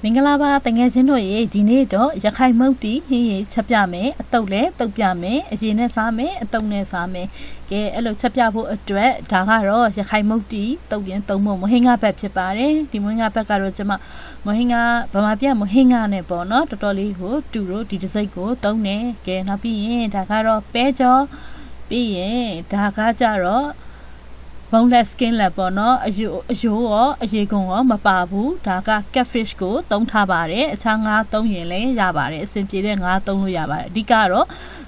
မင်္ဂလာပါတငယ်ချင်းတို့ရေဒီနေ့တော့ရခိုင်မုတ်တီဟင်းရေချက်ပြမယ်အတုပ်လဲတုပ်ပြမယ်အရင်နဲ့စားမယ်အတုပ်နဲ့စားမယ်ကဲအဲ့လိုချက်ပြဖို့အတွက်ဒါကတော့ရခိုင်မုတ်တီတုပ်ရင်သုံးဖို့မဟင်းငါဘက်ဖြစ်ပါတယ်ဒီမဟင်းငါဘက်ကတော့ကျွန်မမဟင်းငါဗမာပြမဟင်းငါနဲ့ပေါ့နော်တော်တော်လေးကိုတူတို့ဒီတစ်စိတ်ကိုသုံးတယ်ကဲနောက်ပြီးရင်ဒါကတော့ပဲကြောပြီးရင်ဒါကကြတော့ boneless skin လက်ပေါ့နော်အယိုးရောအရေကုန်ရောမပါဘူးဒါက catfish ကိုသုံးထားပါတယ်အခြားငါးသုံးရင်လည်းရပါတယ်အဆင်ပြေတဲ့ငါးသုံးလို့ရပါတယ်အဓိကတော့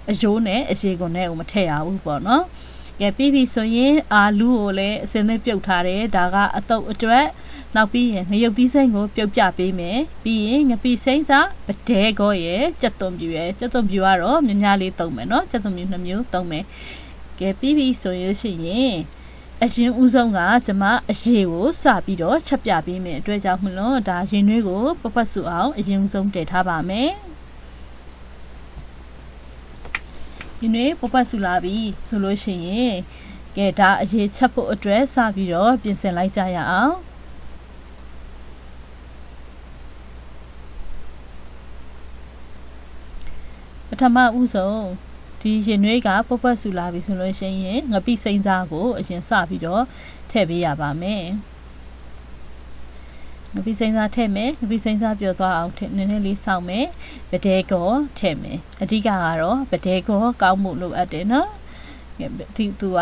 အယိုးနဲ့အရေကုန်နဲ့ကိုမထည့်ရဘူးပေါ့နော်ကဲပြီးပြီဆိုရင်အာလူကိုလည်းအစင်းနဲ့ပြုတ်ထားတယ်ဒါကအတုပ်အတွက်နောက်ပြီးရင်ငရုတ်သီးစိမ့်ကိုပြုတ်ပြပေးမယ်ပြီးရင်ငပိစိမ့်စာပဒဲကောရဲ့ကြက်သွန်ပြူရဲ့ကြက်သွန်ပြူကတော့များများလေးသုံးမယ်နော်ကြက်သွန်ပြူ2မျိုးသုံးမယ်ကဲပြီးပြီဆိုရရှိရင်အရင်ဦးဆုံးကကျွန်မအရေကိုစပြီးတော့ချက်ပြပေးမယ်အတွက်ကြောင့်မလို့ဒါရင်နွေးကိုပပတ်စုအောင်အရင်ဦးဆုံးတည်ထားပါမယ်ရင်နွေးပပတ်စုလာပြီဆိုလို့ရှိရင်ကဲဒါအရေချက်ဖို့အတွက်စပြီးတော့ပြင်ဆင်လိုက်ကြရအောင်ပထမဦးဆုံးဒီရင်နွေးကပုတ်ပတ်ဆူလာပြီဆိုလို့ရှိရင်ငပိစိမ့်စားကိုအရင်စပြီးတော့ထည့်ပေးရပါမယ်ငပိစိမ့်စားထည့်မယ်ငပိစိမ့်စားပြောသွားအောင်နည်းနည်းလေးစောင့်မယ်ပဒဲကောထည့်မယ်အဓိကကတော့ပဒဲကောကောင်းမှုလိုအပ်တယ်နော်ဒီသူက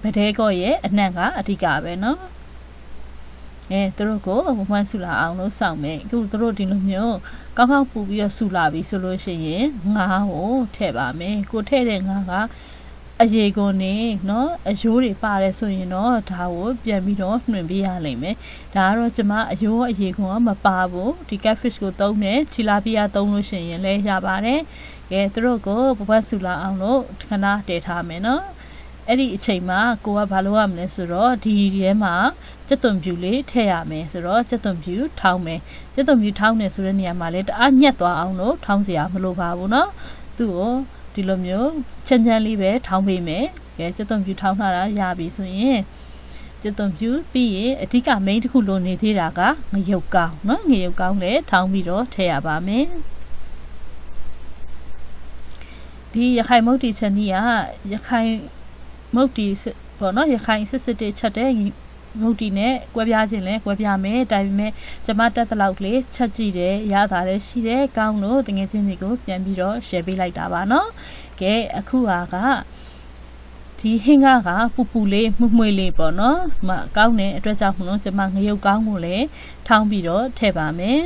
ပဒဲကောရဲ့အနှံ့ကအဓိကပဲနော်သူတို့ကိုဝမ်းဆူလာအောင်လို့စောင့်မယ်အခုသူတို့ဒီလိုမျိုးကောင်းကောင်းပူပြီးတော့ဆူလာပြီဆိုလို့ရှိရင်ငါးကိုထည့်ပါမယ်ကိုထည့်တဲ့ငါးကအရေကုန်နေနော်အယိုးတွေပါတယ်ဆိုရင်တော့ဒါကိုပြန်ပြီးတော့နှွင်ပေးရလိမ့်မယ်ဒါကတော့ကျမအယိုးအရေကုန်ကမပါဘူးဒီ catfish ကိုသုံးတယ်ချီလာပီယာသုံးလို့ရှိရင်လည်းရပါတယ်ကဲသူတို့ကိုပပတ်ဆူလာအောင်လို့ခဏတည်ထားမယ်နော်အဲ့ဒီအချိန်မှာကိုကဘာလုပ်ရမလဲဆိုတော့ဒီထဲမှာကြက်သွန်ပြူလေးထည့်ရမယ်ဆိုတော့ကြက်သွန်ပြူထောင်းမယ်ကြက်သွန်ပြူထောင်းနေဆိုတဲ့နေရာမှာလည်းတအားညက်သွားအောင်လို့ထောင်းစရာမလိုပါဘူးเนาะသူ့ကိုဒီလိုမျိုးချမ်းချမ်းလေးပဲထောင်းပေးမယ်ကဲကြက်သွန်ပြူထောင်းထားတာရပြီဆိုရင်ကြက်သွန်ပြူပြီးရင်အဓိက main တစ်ခုလိုနေသေးတာကငရုတ်ကောင်းเนาะငရုတ်ကောင်းလည်းထောင်းပြီးတော့ထည့်ရပါမယ်ဒီရခိုင်မုတ်တီချက်နီးကရခိုင်မုတ်တီပေါ့နော်ရခိုင်စစ်တေချက်တဲ့မုတ်တီနဲ့ကွဲပြားခြင်းလဲကွဲပြားမယ်ဒါပေမဲ့ကျမတက်တလောက်လေးချက်ကြည့်တယ်ရတာလည်းရှိတယ်ကောင်းလို့တကယ်ချင်းတွေကိုပြန်ပြီးတော့ share ပေးလိုက်တာပါနော်ကဲအခုကဒီဟင်းကပူပူလေးမှုမွှေးလေးပေါ့နော်မကောင်းတဲ့အတွက်ကြောင့်မလို့ကျမငရုတ်ကောင်းကိုလည်းထောင်းပြီးတော့ထည့်ပါမယ်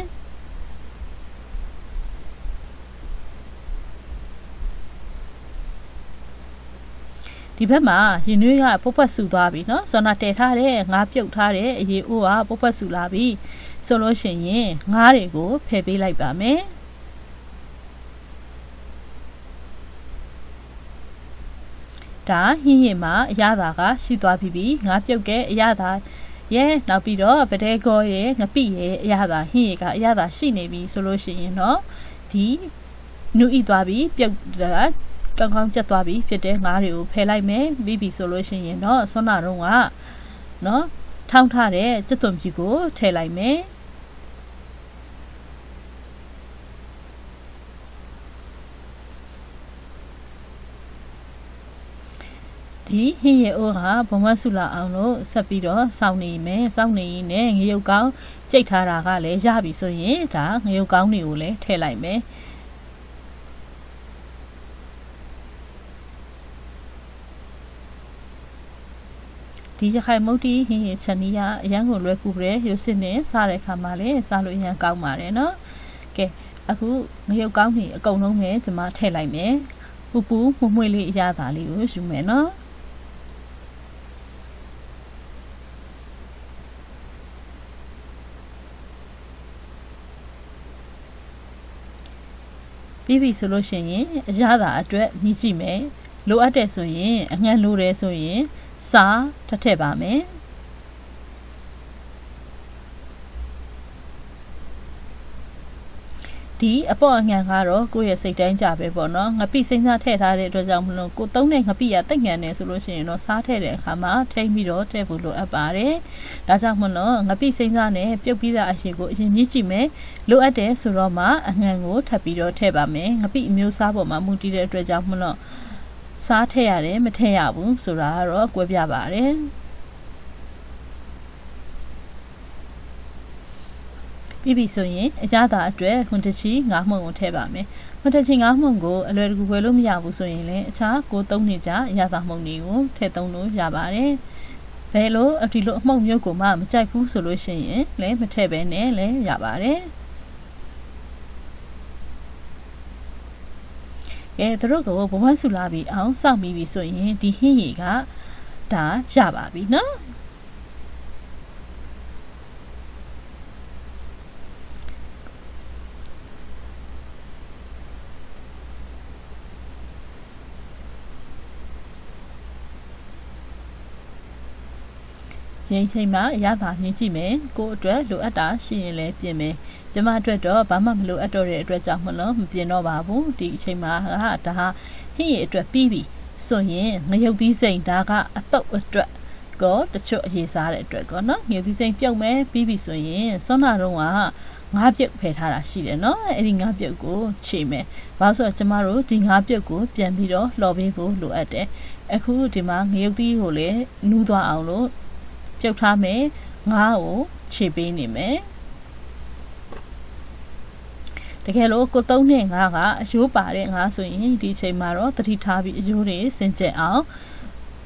ဒီဘက်မှာရင်နွေးကပုတ်ပတ်ဆူသွားပြီเนาะစောနာတည်ထားတဲ့ငါးပြုတ်ထားတဲ့အရေအိုးကပုတ်ပတ်ဆူလာပြီဆိုလို့ရှိရင်ငါးတွေကိုဖယ်ပေးလိုက်ပါမယ်ဒါဟင်းရင်မှာအရသာကရှိသွားပြီငါးပြုတ်ကအရသာရဲ့နောက်ပြီးတော့ပဒဲကောရဲ့ငပိရဲ့အရသာဟင်းရကအရသာရှိနေပြီဆိုလို့ရှိရင်တော့ဒီနူဤသွားပြီပြုတ်တာကောင်းကောင်းကျက်သွားပြီဖြစ်တဲ့ငါးတွေကိုဖယ်လိုက်မယ်ပြီးပြီဆိုလို့ရှိရင်တော့ဆွမ်းနာတော့ကနော်ထောင်းထားတဲ့ကြက်သွန်ပြူကိုထည့်လိုက်မယ်ဒီဟင်းရအိုးကဘုံမဆူလာအောင်လို့ဆက်ပြီးတော့စောင့်နေမယ်စောင့်နေရင်လည်းငရုတ်ကောင်းကြိတ်ထားတာကလည်းရပြီဆိုရင်ဒါငရုတ်ကောင်းတွေကိုလည်းထည့်လိုက်မယ်ဒီရခိုင်မုတ်တီဟင်းရချက်နီးကအရန်ကိုလွယ်ကူတယ်ရုပ်စစ်နဲ့စားတဲ့အခါမှာလည်းစားလို့အရန်ကောင်းပါတယ်နော်ကဲအခုငရုတ်ကောင်းနေအကုန်လုံးပဲကျွန်မထည့်လိုက်မယ်ပူပူမှုမွှေးလေးအရသာလေးကိုယူမယ်နော်ပြီးပြီဆိုလို့ရှိရင်အရသာအတွက်မြည်ကြည့်မယ်လိုအပ်တယ်ဆိုရင်အငှက်လိုတယ်ဆိုရင်စားထည့်ပါမယ်ဒ ဒီအပေါ်အငံကတော့ကိုယ့်ရဲ့စိတ်တိုင်းကြပဲပေါ့နော်ငပိစိမ့်စားထည့်ထားတဲ့အတွက်ကြောင့်မလို့ကိုသုံးတဲ့ငပိရတိတ်ငံနေဆိုလို့ရှိရင်တော့စားထည့်တဲ့အခါမှာထိမ့်ပြီးတော့ထည့်ဖို့လိုအပ်ပါတယ်ဒါကြောင့်မလို့ငပိစိမ့်စားနဲ့ပြုတ်ပြီးသားအရှင်ကိုအရင်ညှစ်ကြည့်မယ်လိုအပ်တယ်ဆိုတော့မှအငံကိုထပ်ပြီးတော့ထည့်ပါမယ်ငပိအမျိုးစားပေါ်မှာမူတည်တဲ့အတွက်ကြောင့်မလို့စားထည့်ရတယ်မထည့်ရဘူးဆိုတာကတော့ကွဲပြားပါတယ်ပြီးပြီဆိုရင်အကြတာအတွက်ခွန်တချီ9မှုံကိုထည့်ပါမယ်ခွန်တချီ9မှုံကိုအလွယ်တကူဝယ်လို့မရဘူးဆိုရင်လည်းအခြားကိုသုံးနေကြအရသာမှုံတွေကိုထည့်သုံးလို့ရပါတယ်ဘယ်လိုဒီလိုအမှုံမျိုးကိုမှမကြိုက်ဘူးဆိုလို့ရှိရင်လည်းမထည့်ဘဲနဲ့လည်းရပါတယ်ကဲတို့ကဘဝဆူလာပြီးအောင်စောင့်ပြီးပြီဆိုရင်ဒီဟင်းရည်ကဒါရပါပြီနော်ရင်းချိန်မှာရတာမြင်ကြည့်မယ်ကိုအတွက်လိုအပ်တာရှိရင်လည်းပြင်မယ်ကျမအတွက်တော့ဘာမှမလိုအပ်တော့တဲ့အတွက်ကြောင့်မလို့မပြင်တော့ပါဘူးဒီအချိန်မှာဒါဟာဟင်းရည်အတွက်ပြီးပြီဆိုရင်ငရုတ်သီးစိမ်ဒါကအတုပ်အတွက်ကောတချို့အရေးစားတဲ့အတွက်ကောနော်ငရုတ်သီးစိမ်ပြုတ်မယ်ပြီးပြီဆိုရင်စောနာတော့ကငါးပြုတ်ဖယ်ထားတာရှိတယ်နော်အဲ့ဒီငါးပြုတ်ကိုခြေမယ်ဘာလို့ဆိုတော့ကျမတို့ဒီငါးပြုတ်ကိုပြန်ပြီးတော့လှော်ပေးဖို့လိုအပ်တယ်အခုဒီမှာငရုတ်သီးကိုလည်းနူးသွားအောင်လို့ပြုတ်ထားမယ်ငါးကိုခြေပေးနေမယ်တကယ်လို့ကိုသုံးနဲ့ငါးကအယိုးပါတဲ့ငါးဆိုရင်ဒီချိန်မှာတော့သတိထားပြီးအယိုးတွေစင်ကြယ်အောင်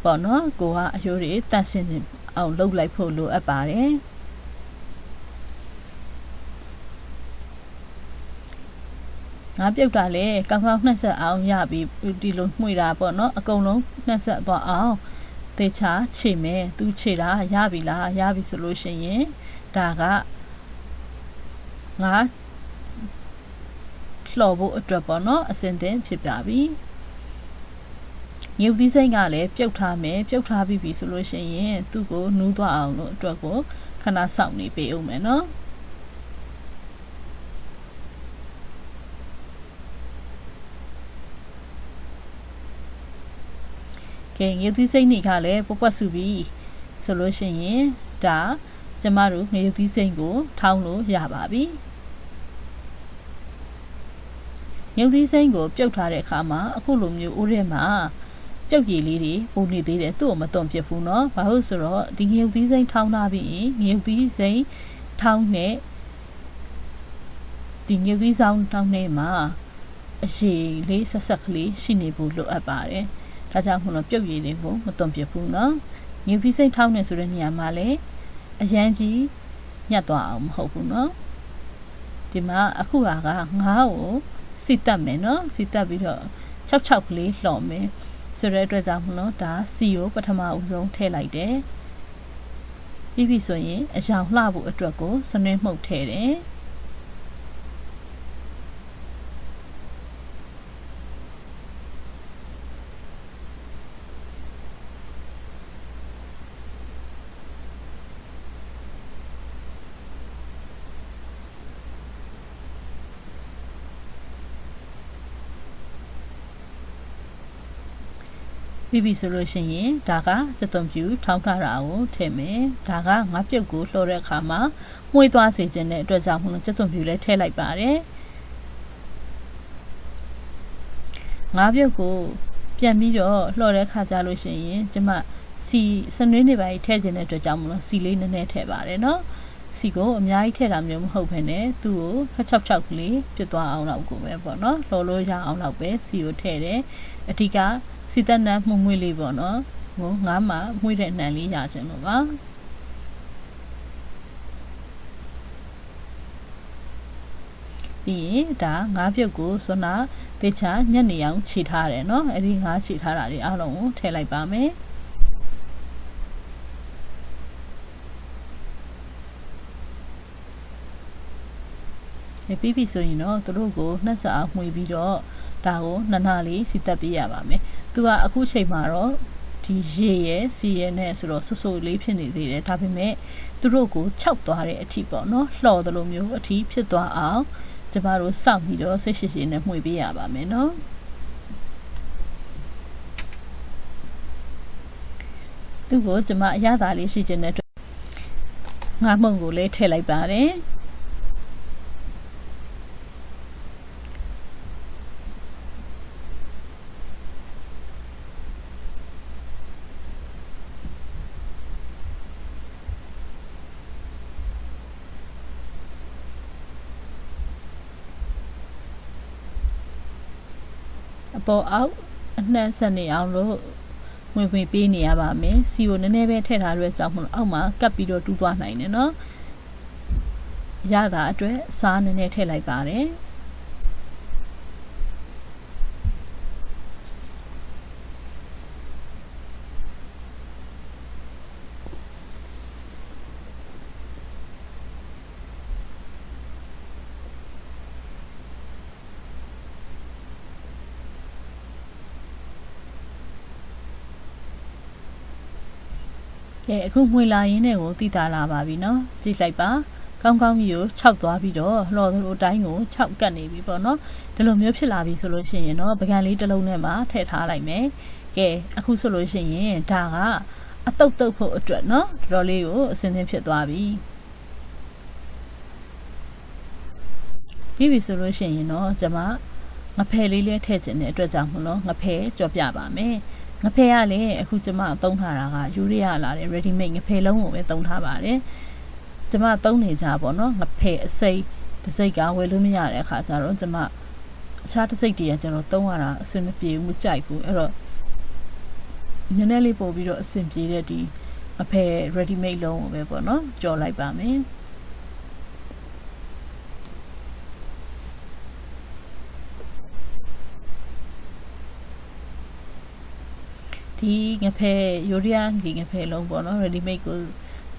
ပေါ့နော်ကိုကအယိုးတွေတန့်စင်အောင်လုပ်လိုက်ဖို့လိုအပ်ပါတယ်ငါပြုတ်တာလေကောင်းကောင်းနှက်ဆက်အောင်ရပြီးဒီလိုမှွေတာပေါ့နော်အကုန်လုံးနှက်ဆက်သွားအောင်တေချာခြေမယ်သူခြေတာရပြီလားရပြီဆိုလို့ရှိရင်ဒါကငါလှော်ဖို့အတွက်ပေါ့နော်အစင်တင်ဖြစ်ပြပြီမြုပ်သီးစိမ့်ကလည်းပြုတ်ထားမယ်ပြုတ်ထားပြီဆိုလို့ရှိရင်သူ့ကိုနူးသွားအောင်လို့အတွက်ကိုခဏစောင့်နေပေးအောင်မယ်နော်ကဲငရုတ်သီးစိမ့်တွေကလည်းပွက်ဆူပြီးဆိုလို့ရှိရင်ဒါကျမတို့ငရုတ်သီးစိမ့်ကိုထောင်းလို့ရပါပြီငရုတ်သီးစိမ့်ကိုပြုတ်ထားတဲ့အခါမှာအခုလိုမျိုးအိုးထဲမှာပြုတ်ရည်လေးတွေပုံနေသေးတယ်သူ့ကိုမတွန့်ပြဘူးเนาะဘာလို့ဆိုတော့ဒီငရုတ်သီးစိမ့်ထောင်းထားပြီးငရုတ်သီးစိမ့်ထောင်းနဲ့ဒီငရုတ်သီးဆောင်ထောင်းနေမှာအရှိလေးဆက်ဆက်ကလေးရှိနေဖို့လိုအပ်ပါတယ်ဒါကြောင့်မလို့ပြုတ်ရည်တွေကိုမတွန့်ပြဘူးเนาะငရုတ်သီးစိမ့်ထောင်းနေဆိုတဲ့နေရာမှာလည်းအရန်ကြီးညှက်သွားအောင်မဟုတ်ဘူးเนาะဒီမှာအခုကငါးကိုစီတက်မယ်เนาะစီတက်ပြီးတော့6ကလေးလှော်မယ်ဆိုတဲ့အတွက်ကြောင့်မလို့ဒါစီကိုပထမအဦးဆုံးထည့်လိုက်တယ်ပြီးပြီဆိုရင်အရောင်လှဖို့အတွက်ကိုစနွင်းမှုတ်ထည့်တယ်ပြီးပြီဆိုလို့ရှိရင်ဒါကစက်သွန်ပြူထောင်းထားတာကိုထည့်မယ်ဒါကငါးပြုတ်ကိုလှော်တဲ့အခါမှာမှုေးသွားစေခြင်းတဲ့အတွက်ကြောင့်မလို့စက်သွန်ပြူလည်းထည့်လိုက်ပါတယ်ငါးပြုတ်ကိုပြန်ပြီးတော့လှော်တဲ့ခါကြလို့ရှိရင်ကျမစီစနွေးနေပါထည့်ခြင်းတဲ့အတွက်ကြောင့်မလို့စီလေးနည်းနည်းထည့်ပါတယ်နော်စီကိုအများကြီးထည့်တာမျိုးမဟုတ်ဘဲနဲ့သူ့ကို6ကလေးပြတ်သွားအောင်တော့ကိုပဲပေါ့နော်လှော်လို့ရအောင်တော့ပဲစီကိုထည့်တယ်အဓိကစီတက်နန်းမှုမွေးလေးပေါ့နော်ဟိုငါးမှာမွေးတဲ့နန်းလေးရချင်လို့ပါပြီးရင်ဒါငါးပြုတ်ကိုစွနာတေချာညက်နေအောင်ခြေထားတယ်နော်အဲ့ဒီငါးခြေထားတာတွေအားလုံးကိုထည့်လိုက်ပါမယ်ပြီးပြီဆိုရင်တော့သူတို့ကိုနှက်စအောင်မှွေပြီးတော့ဒါကိုနှစ်နာလေးစီတက်ပေးရပါမယ်သူကအခုချိန်မှာတော့ဒီရေရဲ့စီရဲ့နဲ့ဆိုတော့ဆူလေးဖြစ်နေသေးတယ်ဒါပေမဲ့သူတို့ကိုခြောက်သွားတဲ့အထိပေါ့နော်လှော်တယ်လို့မျိုးအထိဖြစ်သွားအောင်ကျ ကျမတို့စောင့်ပြီးတော့စိတ်ရှိရှိနဲ့မှွေပေးရပါမယ်နော်သူ့ကိုကျမအရသာလေးရှိခြင်းနဲ့အတွက်ငါးမုံကိုလည်းထည့်လိုက်ပါတယ်အပေါ်အောက်အနှံ့ဆက်နေအောင်လို့ဝင်ပေးနေရပါမယ်စီကိုနည်းနည်းပဲထည့်ထားရကြောင်းမလို့အောက်မှာကပ်ပြီးတော့တူးသွားနိုင်တယ်နော်ရတာအတွက်စားနည်းနည်းထည့်လိုက်ပါတယ်အခုမှွေလာရင်းနဲ့ကိုတိတာလာပါပြီနော်ကြည့်လိုက်ပါကောင်းကောင်းကြီးကိုခြောက်သွားပြီးတော့လှော်သလိုအတိုင်းကိုခြောက်ကတ်နေပြီပေါ့နော်ဒီလိုမျိုးဖြစ်လာပြီဆိုလို့ရှိရင်တော့ပကံလေးတစ်လုံးနဲ့မှထည့်ထားလိုက်မယ်ကဲအခုဆိုလို့ရှိရင်ဒါကအတုပ်တုပ်ဖို့အတွက်နော်တော်တော်လေးကိုအစင်းသင်းဖြစ်သွားပြီပြီးပြီဆိုလို့ရှိရင်တော့ကျွန်မငဖယ်လေးထည့်ခြင်းတဲ့အတွက်ကြောင့်မလို့ငဖယ်ကြော်ပြပါမယ်ငဖယ်ကလည်းအခုကျမသုံးထားတာကယူရီးယားလာတဲ့ ready made ငဖယ်လုံးကိုပဲသုံးထားပါတယ်ကျမသုံးနေကြပေါ့နော်ငဖယ်အစိတ်တစ်စိတ်ကဝယ်လို့မရတဲ့အခါကျတော့ကျမအခြားတစ်စိတ်တည်းကကျွန်တော်သုံးရတာအဆင်မပြေဘူးမကြိုက်ဘူးအဲ့တော့နည်းနည်းလေးပို့ပြီးတော့အဆင်ပြေတဲ့ဒီငဖယ် ready made လုံးကိုပဲပေါ့နော်ကြော်လိုက်ပါမယ်ဒီငဖယ်ယူရီးယားငဖယ်လုံးပေါ့နော် ready made ကို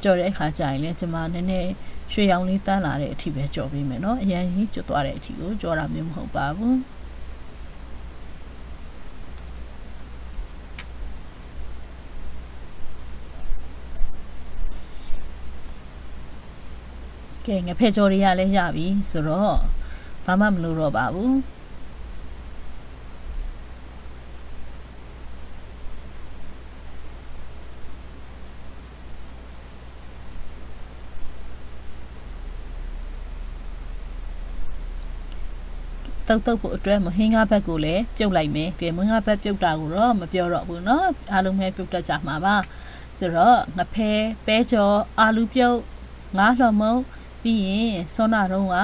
ကြော်တဲ့အခါကျရင်လည်းကျွန်မနည်းနည်းရွှေရောင်လေးတန်းလာတဲ့အထိပဲကြော်ပေးမယ်နော်အရင်ကြီးကြော်သွားတဲ့အထိကိုကြော်တာမျိုးမဟုတ်ပါဘူးကဲငဖယ်ကြော်တွေကလည်းရပြီဆိုတော့ဘာမှမလုပ်တော့ပါဘူးတုပ်ဖို့အတွက်မဟင်းကားဘက်ကိုလည်းပြုတ်လိုက်မယ်။မဟင်းကားဘက်ပြုတ်တာကိုတော့မပြောတော့ဘူးเนาะအားလုံးပဲပြုတ်တတ်ကြမှာပါ။ဆိုတော့ငဖဲပဲကြော်အာလူပြုတ်ငါးလှော်မုံပြီးရင်စောနာတော့က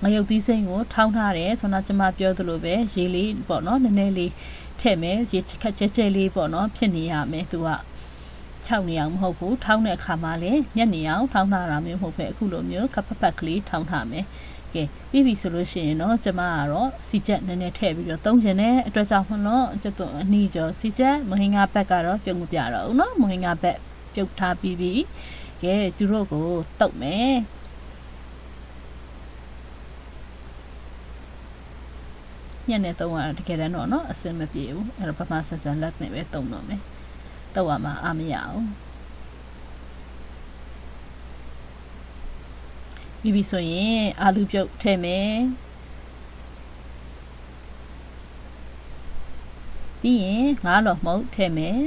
ငရုတ်သီးစိမ့်ကိုထောင်းထားတယ်။စောနာကျမပြောသလိုပဲရေလေးပေါ့เนาะနည်းနည်းလေးထည့်မယ်ရေခက်ကျဲလေးပေါ့เนาะဖြစ်နေရမယ်သူက6နေအောင်မဟုတ်ဘူးထောင်းတဲ့အခါမှာလည်းညက်နေအောင်ထောင်းထားတာမျိုးမဟုတ်ပဲအခုလိုမျိုးကပ်ပတ်ကလေးထောင်းထားမယ်ကဲပြီးပြီဆိုလို့ရှိရင်တော့ကျမကတော့စီချက်နည်းနည်းထည့်ပြီးတော့သုံးချင်တဲ့အတွက်ကြောင့်မလို့ကျတော့အနည်းကျော်စီချက်မဟင်္ဂါဘက်ကတော့ပြုတ်မပြတော့ဘူးเนาะမဟင်္ဂါဘက်ပြုတ်ထားပြီးပြီကဲသူတို့ကိုတုတ်မယ်ညနေသုံးရတကယ်တော့เนาะအစင်မပြေဘူးအဲ့တော့ပမာဆက်ဆက်လက်နဲ့ပဲသုံးတော့မယ်တုတ်ရမှာအားမရအောင်ပြီးပြီဆိုရင်အာလူပြုတ်ထည့်မယ်ပြီးရင်ငါးလော်မုတ်ထည့်မယ်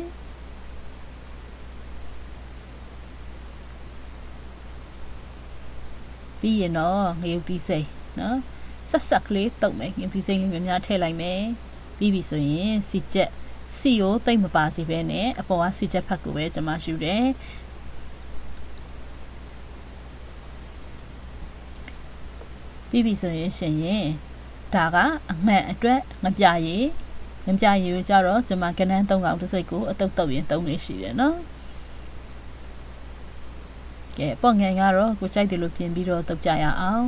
ပြီးရင်တော့ငရုတ်သီးစိမ့်နော်ဆက်ဆက်ကလေးတုပ်မယ်ငရုတ်သီးစိမ့်လေးများများထည့်လိုက်မယ်ပြီးပြီဆိုရင်စီချက်စီကိုတိတ်မပါစေဘဲနဲ့အပေါ်ကစီချက်ဖက်ကိုပဲကျွန်မယူတယ်ပြီးပြီဆိုရင်ရှင်ရင်ဒါကအမှန်အတွက်ငပြရည်ကိုကြတော့ကျွန်မကနန်း3កောင်တစ်စိတ်ကိုအတုပ်တုပ်ရင်3လေးရှိတယ်နော်ကဲပေါ့ငယ်ကတော့ကိုကြိုက်တယ်လို့ပြင်ပြီးတော့တုပ်ကြရအောင်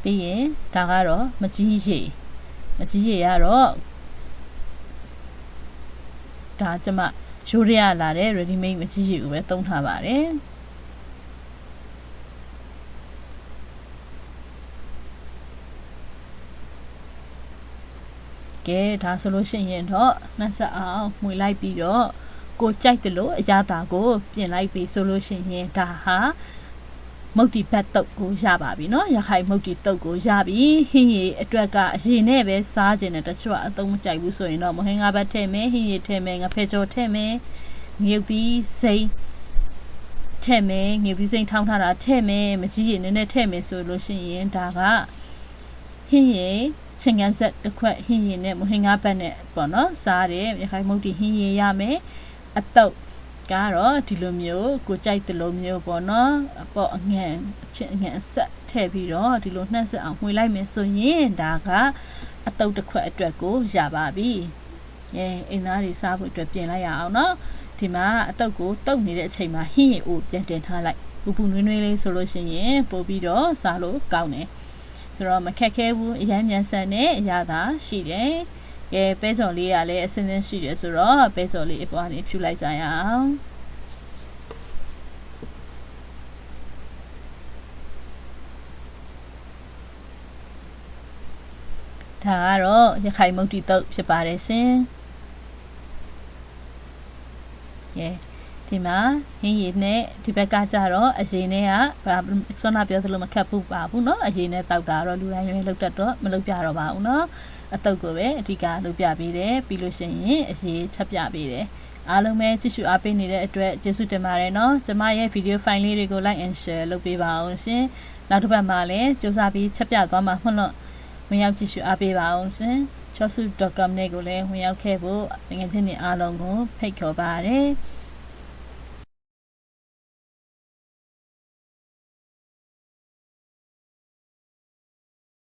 ပြီးရင်ဒါကတော့မကြီးရည်ကတော့ဒါကျွန်မရိုးရလာတဲ့ ready made မကြီးရည်ကိုပဲသုံးထားပါတယ်ကဲဒါဆိုလို့ရှိရင်တော့နှက်ဆက်အောင်မှွေလိုက်ပြီးတော့ ကိုကြိုက်တယ်လို့အရာတာကိုပြင်လိုက်ပြီဆိုလို့ရှိရင်ဒါဟာမုတ်တီဘတ်တုတ်ကိုရပါပြီနော်ရခိုင်မုတ်တီတုတ်ကိုရပြီဟင်းရည်အတွက်ကအရင်နဲ့ပဲစားခြင်းနဲ့တချို့အသုံးမကြိုက်ဘူးဆိုရင်တော့မဟင်းငါဘတ်ထည့်မယ်ဟင်းရည်ထည့်မယ်ငါဖဲကြော်ထည့်မယ်ငရုတ်သီးစိမ့်ထည့်မယ်ငရုတ်သီးစိမ့်ထောင်းထားတာထည့်မယ်မကြီးရည်နည်းနည်းထည့်မယ်ဆိုလို့ရှိရင်ဒါကဟင်းရည်ချင်းကန်ဆက်တစ်ခွက်ဟင်းရည်နဲ့မဟင်းငါဘတ်နဲ့ပေါ့နော်စားတယ်ရခိုင်မုတ်တီဟင်းရည်ရမယ်အတုတ်ကတော့ဒီလိုမျိုးကိုကြိုက်တဲ့လိုမျိုးပေါ့နော်အပေါ့အငန်အချင်းအငန်အဆက်ထည့်ပြီးတော့ဒီလိုနှက်ဆက်အောင်မှွေလိုက်မယ်ဆိုရင်ဒါကအတုတ်တစ်ခွက်အတွက်ကိုရပါပြီအိမ်သားတွေစားဖို့အတွက်ပြင်လိုက်ရအောင်နော်ဒီမှာအတုတ်ကိုတုတ်နေတဲ့အချိန်မှာဟင်းရည်အိုပြန်တင်ထားလိုက်ပူပူနွေးနွေးလေးဆိုလို့ရှိရင်ပို့ပြီးတော့စားလို့ကောင်းတယ်ဆိုတော့မခက်ခဲဘူးအရမ်းမြန်ဆန်တဲ့အရာသာရှိတယ်ပဲကြော်လေးကလည်းအစင်းစင်းရှိတယ်ဆိုတော့ပဲကြော်လေးအပွားလေးဖြူလိုက်ကြရအောင်ဒါကတော့ရခိုင်မုတ်တီတုတ်ဖြစ်ပါတယ်ရှင်ဒီမှာဟင်းရည်နဲ့ဒီဘက်ကကြတော့အရင်နဲ့ကစောနာပြောသလိုမခက်ဘူးပါဘူးเนาะအရင်နဲ့တောက်တာတော့လူတိုင်းရွေးလောက်တတ်တော့မလုပ်ပြတော့ပါဘူးเนาะအတုပ်ကိုပဲအဓိကလုပ်ပြပေးတယ်ပြီးလို့ရှိရင်အရေးချက်ပြပေးတယ်အားလုံးပဲကြည့်ရှုအားပေးနေတဲ့အတွက်ကျေးဇူးတင်ပါတယ်เนาะကျမရဲ့ဗီဒီယိုဖိုင်လေးတွေကို like and share လုပ်ပေးပါအောင်ရှင်နောက်တစ်ပတ်မှာလည်းစူးစမ်းပြီးချက်ပြသွားမှာမဟုတ်လို့ဝင်ရောက်ကြည့်ရှုအားပေးပါအောင်ရှင် chosu.com နဲ့ကိုလည်းဝင်ရောက်ခဲ့ဖို့ငွေချင်းတွေအားလုံးကိုဖိတ်ခေါ်ပါတယ်